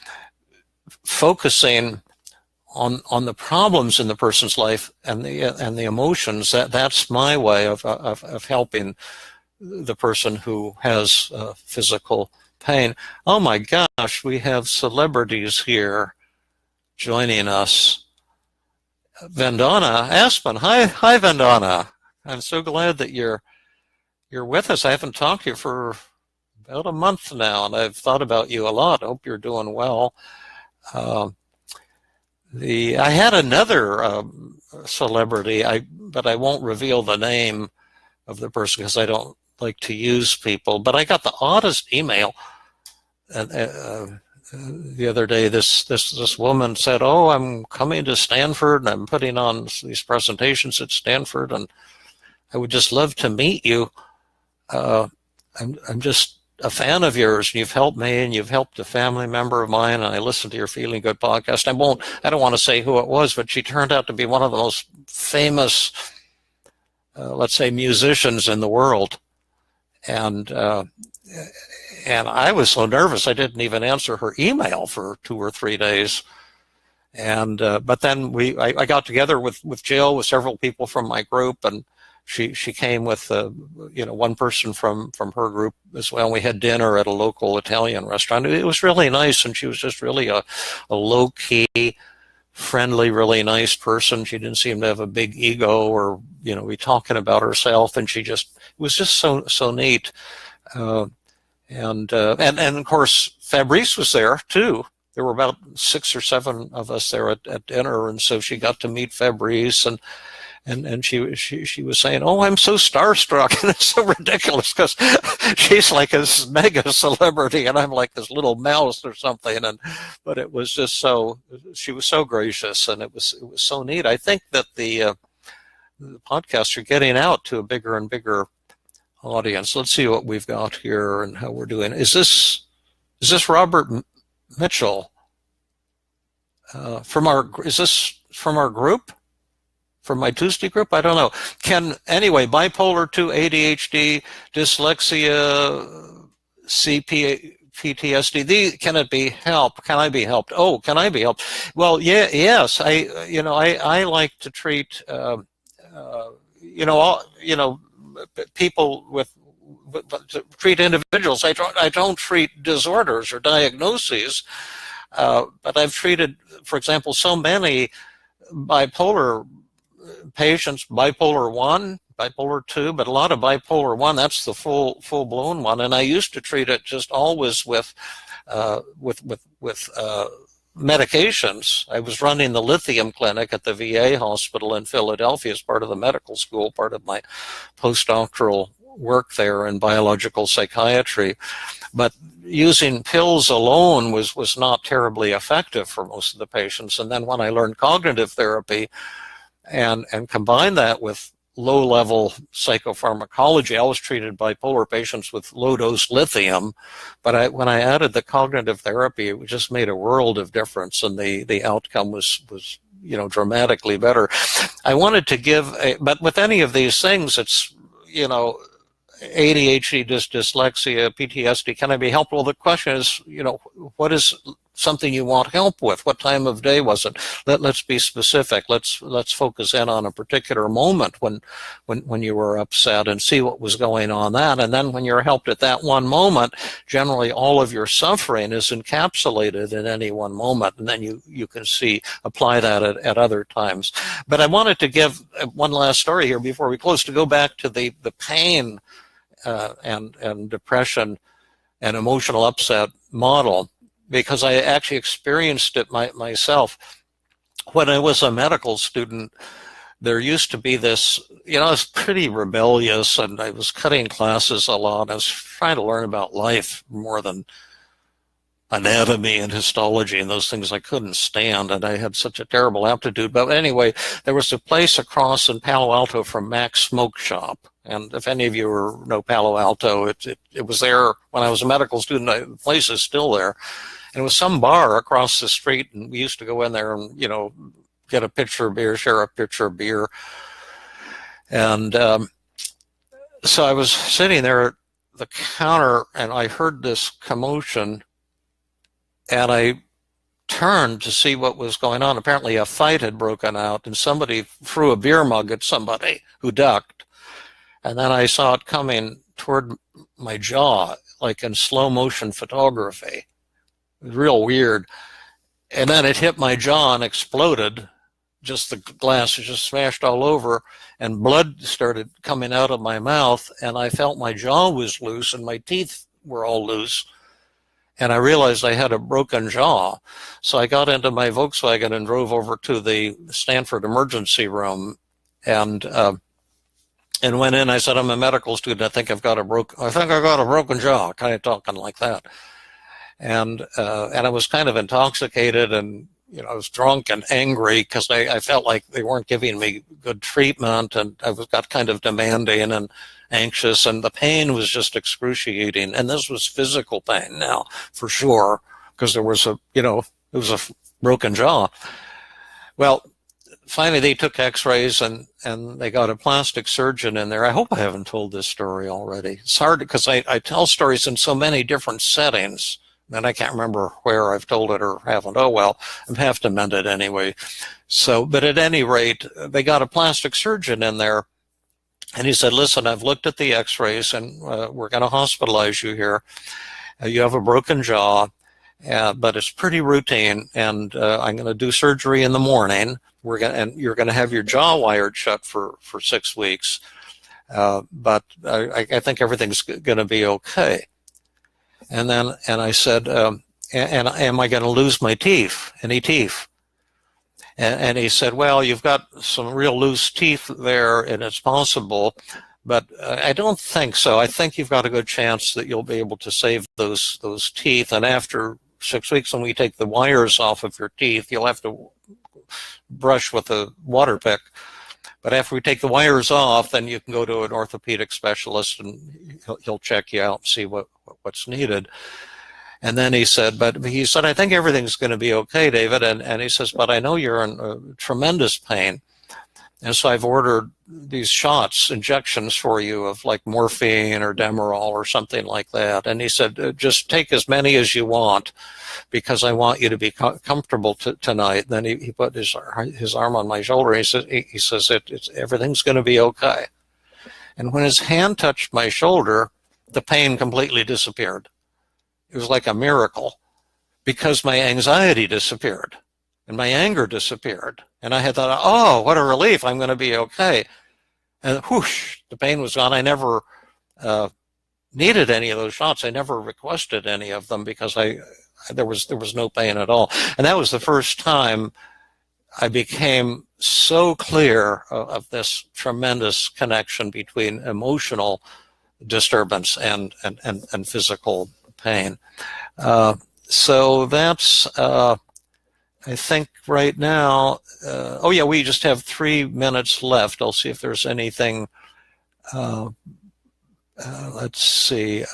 focusing on the problems in the person's life and the emotions, that's my way of helping the person who has physical pain. Oh my gosh, we have celebrities here joining us. Vandana Aspen. Hi Vandana. I'm so glad that you're with us. I haven't talked to you for about a month now, and I've thought about you a lot. I hope you're doing well. I had another celebrity, but I won't reveal the name of the person because I don't like to use people. But I got the oddest email the other day. This woman said, "Oh, I'm coming to Stanford and I'm putting on these presentations at Stanford, and I would just love to meet you. I'm just a fan of yours, and you've helped me, and you've helped a family member of mine, and I listened to your Feeling Good podcast." I don't want to say who it was, but she turned out to be one of the most famous, let's say, musicians in the world. And I was so nervous I didn't even answer her email for 2 or 3 days. And but then I got together with Jill, with several people from my group, and she came with one person from her group as well. We had dinner at a local Italian restaurant. It was really nice, and she was just really a low-key, friendly, really nice person. She didn't seem to have a big ego or be talking about herself, and it was just so neat. And of course Fabrice was there too. There were about 6 or 7 of us there at dinner, and so she got to meet Fabrice, and she was saying, "Oh, I'm so starstruck," and it's so ridiculous because she's like a mega celebrity, and I'm like this little mouse or something. But it was just she was so gracious, and it was so neat. I think that the podcasts are getting out to a bigger and bigger audience. Let's see what we've got here and how we're doing. Is this Robert Mitchell is this from our group? From my Tuesday group? I don't know. Bipolar 2, ADHD, dyslexia, PTSD. Can it be helped? Can I be helped? Oh, can I be helped? Well, yes. I like to treat people treat individuals. I don't treat disorders or diagnoses, but I've treated, for example, so many bipolar patients, bipolar 1, bipolar 2, but a lot of bipolar 1, that's the full-blown one. And I used to treat it just always with medications. I was running the lithium clinic at the VA hospital in Philadelphia as part of the medical school, part of my postdoctoral work there in biological psychiatry. But using pills alone was not terribly effective for most of the patients. And then when I learned cognitive therapy and combined that with low-level psychopharmacology, I was treated bipolar patients with low-dose lithium, but when I added the cognitive therapy, it just made a world of difference, and the outcome was dramatically better. I wanted to but with any of these things, it's ADHD, dyslexia, PTSD, can I be helped? Well, the question is, what is something you want help with? What time of day was it? Let's be specific. Let's focus in on a particular moment when you were upset and see what was going on then. And then when you're helped at that one moment, generally all of your suffering is encapsulated in any one moment, and then you can apply that at other times. But I wanted to give one last story here before we close, to go back to the pain and depression and emotional upset model, because I actually experienced it myself. When I was a medical student, there used to be this, I was pretty rebellious and I was cutting classes a lot. I was trying to learn about life more than anatomy and histology and those things I couldn't stand, and I had such a terrible aptitude. But anyway, there was a place across in Palo Alto from Mac's Smoke Shop. And if any of you know Palo Alto, it was there when I was a medical student. The place is still there. And it was some bar across the street, and we used to go in there and, get a pitcher of beer, share a pitcher of beer. And so I was sitting there at the counter, and I heard this commotion, and I turned to see what was going on. Apparently a fight had broken out, and somebody threw a beer mug at somebody who ducked. And then I saw it coming toward my jaw, like in slow motion photography. It was real weird. And then it hit my jaw and exploded. Just the glass was just smashed all over, and blood started coming out of my mouth, and I felt my jaw was loose and my teeth were all loose. And I realized I had a broken jaw. So I got into my Volkswagen and drove over to the Stanford emergency room and went in. I said, I'm a medical student. I think I got a broken jaw, kind of talking like that. And I was kind of intoxicated, and I was drunk and angry because I felt like they weren't giving me good treatment, and I got kind of demanding and anxious, and the pain was just excruciating. And this was physical pain now, for sure, because there was it was a broken jaw. Well, finally they took x-rays and they got a plastic surgeon in there. I hope I haven't told this story already. It's hard because I tell stories in so many different settings, and I can't remember where I've told it or haven't. Oh, well, I have to mend it anyway. So, but at any rate, they got a plastic surgeon in there. And he said, listen, I've looked at the x-rays, and we're going to hospitalize you here. You have a broken jaw, but it's pretty routine, and I'm going to do surgery in the morning. And you're going to have your jaw wired shut for 6 weeks. But I think everything's going to be okay. And I said, and am I going to lose my teeth, any teeth? And he said, well, you've got some real loose teeth there, and it's possible, but I don't think so. I think you've got a good chance that you'll be able to save those teeth. And after 6 weeks, when we take the wires off of your teeth, you'll have to brush with a water pick. But after we take the wires off, then you can go to an orthopedic specialist, and he'll check you out and see what's needed. And then he said, I think everything's going to be okay, David. And he says, but I know you're in tremendous pain. And so I've ordered these shots, injections for you of like morphine or Demerol or something like that. And he said, just take as many as you want, because I want you to be comfortable tonight. And then he put his arm on my shoulder. And he says, everything's going to be okay. And when his hand touched my shoulder, the pain completely disappeared. It was like a miracle, because my anxiety disappeared and my anger disappeared. And I had thought, oh, what a relief, I'm going to be okay. And whoosh, the pain was gone. I never needed any of those shots. I never requested any of them, because there was no pain at all. And that was the first time I became so clear of this tremendous connection between emotional disturbance and physical pain. So that's, I think right now, oh yeah, we just have 3 minutes left. I'll see if there's anything, let's see.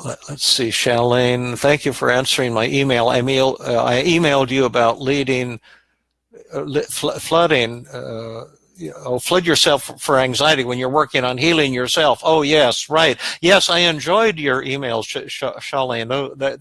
Let's see, Shalane, thank you for answering my email. I emailed you about flooding, flood yourself for anxiety when you're working on healing yourself. Oh, yes, right. Yes, I enjoyed your emails, Shalane.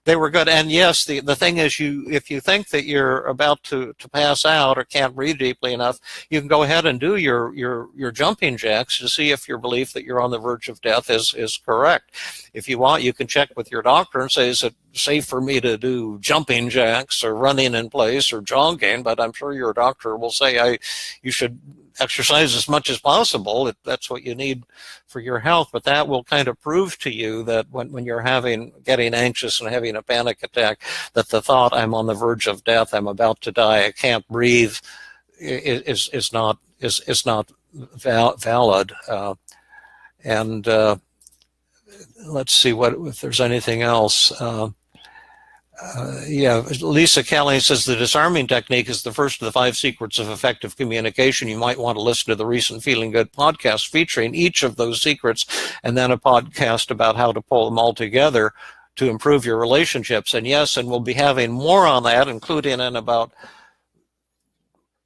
They were good. And yes, the thing is, if you think that you're about to pass out or can't breathe deeply enough, you can go ahead and do your jumping jacks to see if your belief that you're on the verge of death is correct. If you want, you can check with your doctor and say, is it safe for me to do jumping jacks or running in place or jogging? But I'm sure your doctor will say you should exercise as much as possible. That's what you need for your health. But that will kind of prove to you that when you're getting anxious and having a panic attack, that the thought, I'm on the verge of death, I'm about to die, I can't breathe, is not valid. And let's see if there's anything else. Lisa Kelly says the disarming technique is the first of the 5 secrets of effective communication. You might want to listen to the recent Feeling Good podcast featuring each of those secrets, and then a podcast about how to pull them all together to improve your relationships. And yes, and we'll be having more on that, including in about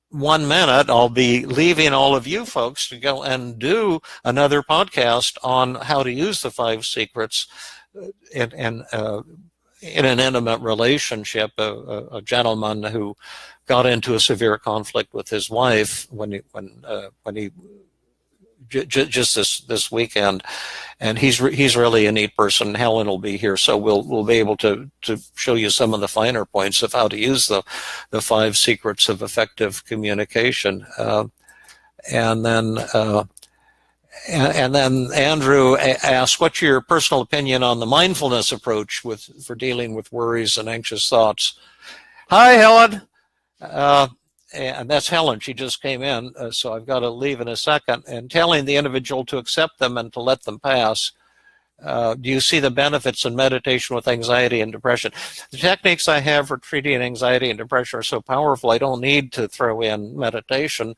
1 minute, I'll be leaving all of you folks to go and do another podcast on how to use the 5 secrets in an intimate relationship. A gentleman who got into a severe conflict with his wife just this weekend, and he's really a neat person. Helen will be here, so we'll be able to show you some of the finer points of how to use the 5 secrets of effective communication. And then Andrew asked, what's your personal opinion on the mindfulness approach for dealing with worries and anxious thoughts? Hi, Helen. And that's Helen. She just came in, so I've got to leave in a second. And telling the individual to accept them and to let them pass. Do you see the benefits in meditation with anxiety and depression? The techniques I have for treating anxiety and depression are so powerful, I don't need to throw in meditation.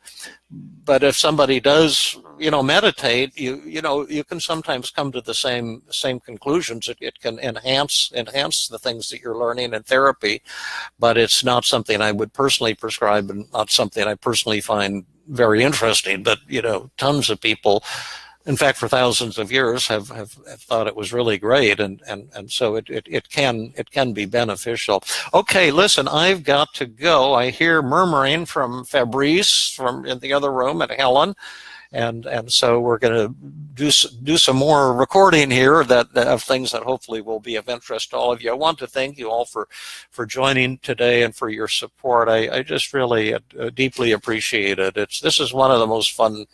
But if somebody does, meditate, you can sometimes come to the same conclusions. It can enhance the things that you're learning in therapy, but it's not something I would personally prescribe, and not something I personally find very interesting. But tons of people, in fact, for thousands of years, have thought it was really great, and so it can be beneficial. Okay, listen, I've got to go. I hear murmuring from Fabrice from in the other room at Helen, and so we're going to do some more recording here of things that hopefully will be of interest to all of you. I want to thank you all for joining today and for your support. I just really deeply appreciate it. This is one of the most fun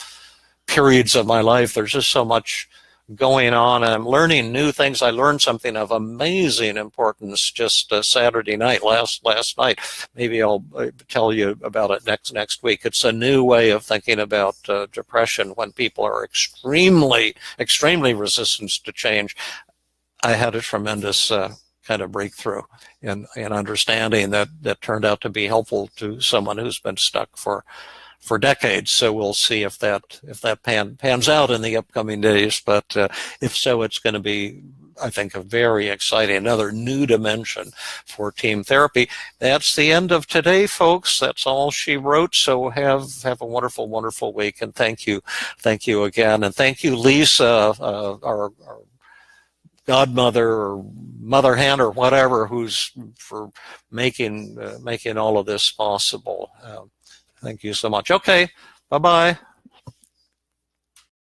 periods of my life. There's just so much going on, and I'm learning new things. I learned something of amazing importance just Saturday night, last night. Maybe I'll tell you about it next week. It's a new way of thinking about depression when people are extremely resistant to change. I had a tremendous kind of breakthrough in understanding that turned out to be helpful to someone who's been stuck for decades. So we'll see if that pans out in the upcoming days. But if so, it's going to be, I think, a very exciting, another new dimension for team therapy. That's the end of today, folks. That's all she wrote. So have a wonderful, wonderful week, and thank you again, and thank you, Lisa, our godmother or mother hen or whatever, who's for making all of this possible. Thank you so much. Okay, bye-bye.